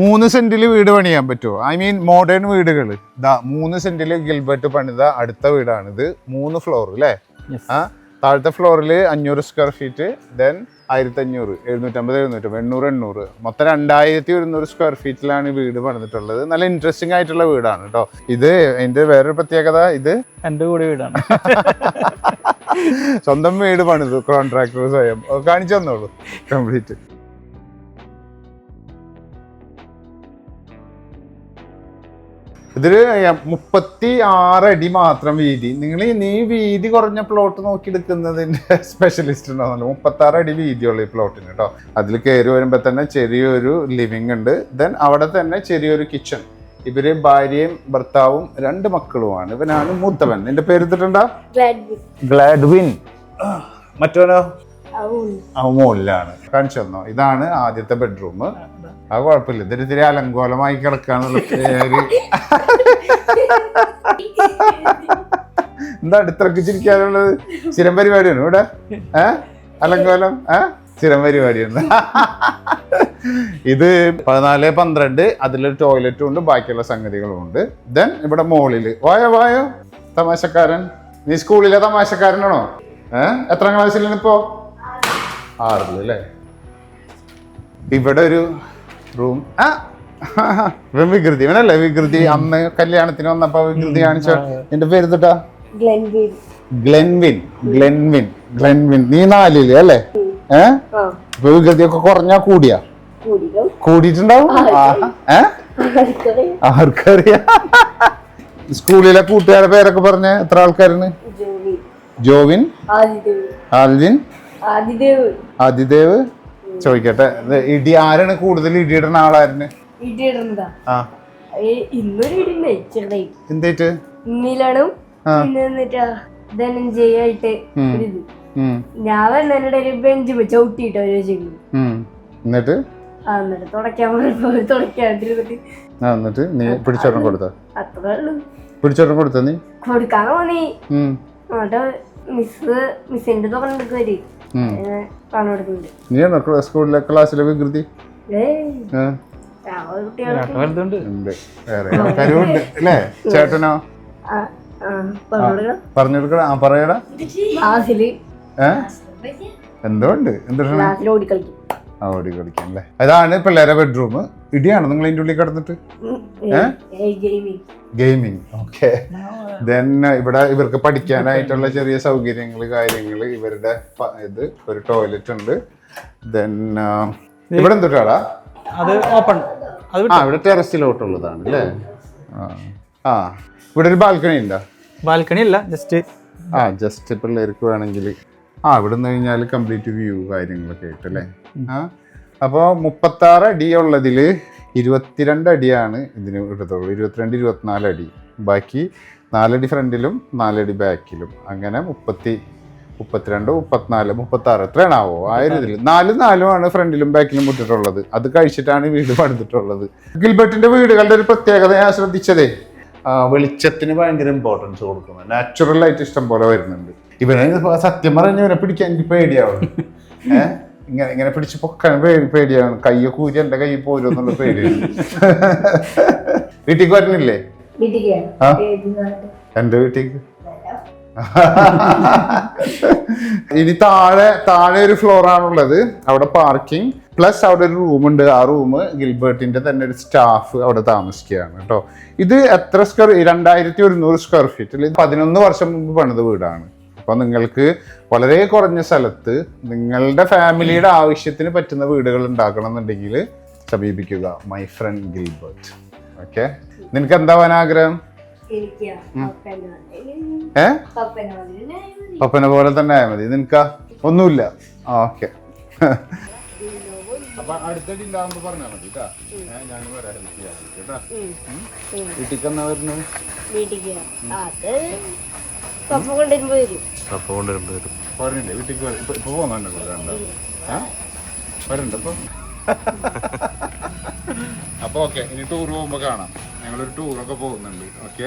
3 സെന്റിൽ വീട് പണിയാൻ പറ്റുമോ? ഐ മീൻ മോഡേൺ വീടുകൾ ഇതാ 3 സെന്റിൽ ഗിൽബർട്ട് പണിത അടുത്ത വീടാണിത്. 3 ഫ്ലോർ അല്ലേ? ആ താഴത്തെ ഫ്ലോറിൽ 500 സ്ക്വയർ ഫീറ്റ്, ദെൻ 1500, 750, 750, 800, മൊത്തം 2100 സ്ക്വയർ ഫീറ്റിലാണ് ഈ വീട് പണിതിട്ടുള്ളത്. നല്ല ഇൻട്രസ്റ്റിംഗ് ആയിട്ടുള്ള വീടാണ് കേട്ടോ. ഇത് അതിന്റെ വേറൊരു പ്രത്യേകത, ഇത് എന്റെ കൂടെ വീടാണ്. സ്വന്തം വീട് പണിതു കോൺട്രാക്ടർ സ്വയം. കാണിച്ചു തന്നോളൂ കംപ്ലീറ്റ്. ഇതില് 36 അടി മാത്രം വീതി. നീ വീതി കുറഞ്ഞ പ്ലോട്ട് നോക്കി എടുക്കുന്നതിന്റെ സ്പെഷ്യലിസ്റ്റ് ഉണ്ടാവുന്നല്ലോ. 36 അടി വീതിയുള്ള ഈ പ്ലോട്ടിന് കേട്ടോ. അതിൽ കയറി വരുമ്പോ തന്നെ ചെറിയൊരു ലിവിങ് ഉണ്ട്. ദെൻ അവിടെ തന്നെ ചെറിയൊരു കിച്ചൺ. ഇവര് ഭാര്യയും ഭർത്താവും 2 മക്കളുമാണ്. ഇവനാണ് മൂത്തവൻ. നിന്റെ പേര് ഇട്ടിട്ടുണ്ടാ? ഗ്ലാഡ്വിൻ. മറ്റവനോ? മോളിലാണ്. കാണിച്ചു തന്നോ? ഇതാണ് ആദ്യത്തെ ബെഡ്റൂം. അത് കുഴപ്പമില്ല, ഇതൊരു ഇത്തിരി അലങ്കോലമായി കിടക്കാന്നുള്ള പേര്. എന്താ അടുത്തിറക്കി ചിരിക്കാനുള്ളത്? സ്ഥിരം പരിപാടിയാണ് ഇവിടെ. അലങ്കോലം സ്ഥിരം പരിപാടിയാണ്. ഇത് 14-12. അതിലൊരു ടോയ്ലറ്റും ഉണ്ട്, ബാക്കിയുള്ള സംഗതികളും ഉണ്ട്. ദെൻ ഇവിടെ മോളില് വായോ തമാശക്കാരൻ. നീ സ്കൂളിലെ തമാശക്കാരനാണോ? എത്രാം ക്ലാസ്സിലാണ് ഇപ്പോ? 6 അല്ലേ? ഇവിടെ ഒരു റൂം. വികൃതി വികൃതി അന്ന് കല്യാണത്തിന് വന്നപ്പോ വികൃതി കാണിച്ചോ. എന്റെ പേര് തൊട്ടാ? ഗ്ലെൻവിൻ. നീ 4 അല്ലേ? ഇപ്പൊ വികൃതിയൊക്കെ കുറഞ്ഞാ കൂടിയിട്ടുണ്ടാവും. ആർക്കറിയാം. സ്കൂളിലെ കൂട്ടുകാരുടെ പേരൊക്കെ പറഞ്ഞ എത്ര ആൾക്കാരാണ്? ജോവിൻ, ആൽവിൻ, ആദിദേവ്. ചോദിക്കട്ടെ, ഇടി ആരാണ് കൂടുതൽ ഇടിയിടുന്ന ആളായിരുന്നു? എന്തേറ്റ് ഞാൻ വന്നതിനിടെ ഒരു ബെഞ്ച് ചവിട്ടിട്ടോ എന്നിട്ട് എന്നിട്ട് നീ പിടിച്ചോട്ടം കൊടുത്ത? പിടിച്ചോട്ടം കൊടുത്ത? നീ കൊടുക്കാൻ തോന്നി. മിസ്സിന്റെ തുറന്നിട്ട് നീയാണോ സ്കൂളിലെ ക്ലാസ്സിലെ വികൃതി? വേറെ ആൾക്കാരുണ്ട് അല്ലേ? ചേട്ടനോ? പറഞ്ഞെടുക്കടാ. പറയടാ. എന്തോ ഉണ്ട്. ഓടി കളിക്കാൻ അല്ലേ? അതാണ് പിള്ളേരെ ബെഡ്റൂം. ഇടിയാണോ നിങ്ങൾ ഇതിന്റെ ഉള്ളിൽ കിടന്നിട്ട്? ഗെയിമിങ്. ഓക്കെ. ദെൻ ഇവിടെ ഇവർക്ക് പഠിക്കാനായിട്ടുള്ള ചെറിയ സൗകര്യങ്ങള് കാര്യങ്ങള്. ഇവരുടെ ഇത് ഒരു ടോയ്ലറ്റ് ഉണ്ട്. ദെൻ ഇവിടെ എന്തൊട്ടാടാ? ഇവിടെ ടെറസിലോട്ടുള്ളതാണ് അല്ലേ? ഇവിടെ ഒരു ബാൽക്കണി ഉണ്ടോ? ബാൽക്കണി അല്ല, ജസ്റ്റ് പിള്ളേർക്ക് വേണമെങ്കിൽ ഇവിടെ നിന്ന് കഴിഞ്ഞാൽ കംപ്ലീറ്റ് വ്യൂ കാര്യങ്ങളൊക്കെ ആയിട്ട് അല്ലേ? അപ്പോൾ 36 അടി ഉള്ളതില് 22 അടിയാണ് ഇതിന് എടുത്തുള്ളൂ. 22, 24 അടി. ബാക്കി 4 അടി ഫ്രണ്ടിലും 4 അടി ബാക്കിലും. അങ്ങനെ 32, 34, 36 എത്രയാണാവോ? 1000 4 ഫ്രണ്ടിലും ബാക്കിലും ഇട്ടിട്ടുള്ളത്. അത് കഴിച്ചിട്ടാണ് വീട് പണിതിട്ടുള്ളത്. ഗിൽബർട്ടിന്റെ വീടുകളുടെ ഒരു പ്രത്യേകത ഞാൻ ശ്രദ്ധിച്ചതേ, വെളിച്ചത്തിന് ഭയങ്കര ഇമ്പോർട്ടൻസ് കൊടുക്കുന്നത്. നാച്ചുറൽ ആയിട്ട് ഇഷ്ടം പോലെ വരുന്നുണ്ട്. ഇവനെ സത്യം പറഞ്ഞ ഇവനെ പിടിക്കാൻ എനിക്ക് പേടിയാവും. ഇങ്ങനെ പിടിച്ച് പൊക്കാൻ പേടിയാണ്. കയ്യൊക്കെ ഊരി എന്റെ കൈ പോരും എന്നുള്ള പേടിയാണ്. വീട്ടിലേക്ക് വരുന്നില്ലേ? എന്റെ വീട്ടിലേക്ക് ഇനി താഴെ ഒരു ഫ്ലോർ ആണുള്ളത്. അവിടെ പാർക്കിംഗ് പ്ലസ് അവിടെ ഒരു റൂമുണ്ട്. ആ റൂം ഗിൽബർട്ടിന്റെ തന്നെ ഒരു സ്റ്റാഫ് അവിടെ താമസിക്കുകയാണ് കേട്ടോ. ഇത് എത്ര 2100 സ്ക്വയർ ഫീറ്റിൽ 11 വർഷം മുമ്പ് പണിത വീടാണ്. അപ്പൊ നിങ്ങൾക്ക് വളരെ കുറഞ്ഞ സ്ഥലത്ത് നിങ്ങളുടെ ഫാമിലിയുടെ ആവശ്യത്തിന് പറ്റുന്ന വീടുകൾ ഉണ്ടാക്കണം എന്നുണ്ടെങ്കിൽ സമീപിക്കുക മൈ ഫ്രണ്ട് ഗിൽബർട്ട്. ഓക്കെ. നിനക്ക് എന്താവാൻ ആഗ്രഹം? പപ്പനെ പോലെ തന്നെ ആയാൽ മതി. നിനക്കാ? ഒന്നുമില്ല. ഓക്കെ. അപ്പൊ അടുത്തടി ഉണ്ടാകുമ്പോ പറഞ്ഞാൽ മതി കേട്ടാ. ഞാൻ വരാം കേട്ടാ. വീട്ടിൽ എന്നാ വരുന്നത്? പറഞ്ഞില്ലേ വീട്ടിക്ക് ഇപ്പൊ പോകുന്നുണ്ട് വരുന്നുണ്ട് ഇപ്പൊ. അപ്പൊ ഓക്കെ, ഇനി ടൂർ പോകുമ്പോ കാണാം. ഞങ്ങളൊരു ടൂറൊക്കെ പോകുന്നുണ്ട്. ഓക്കെ.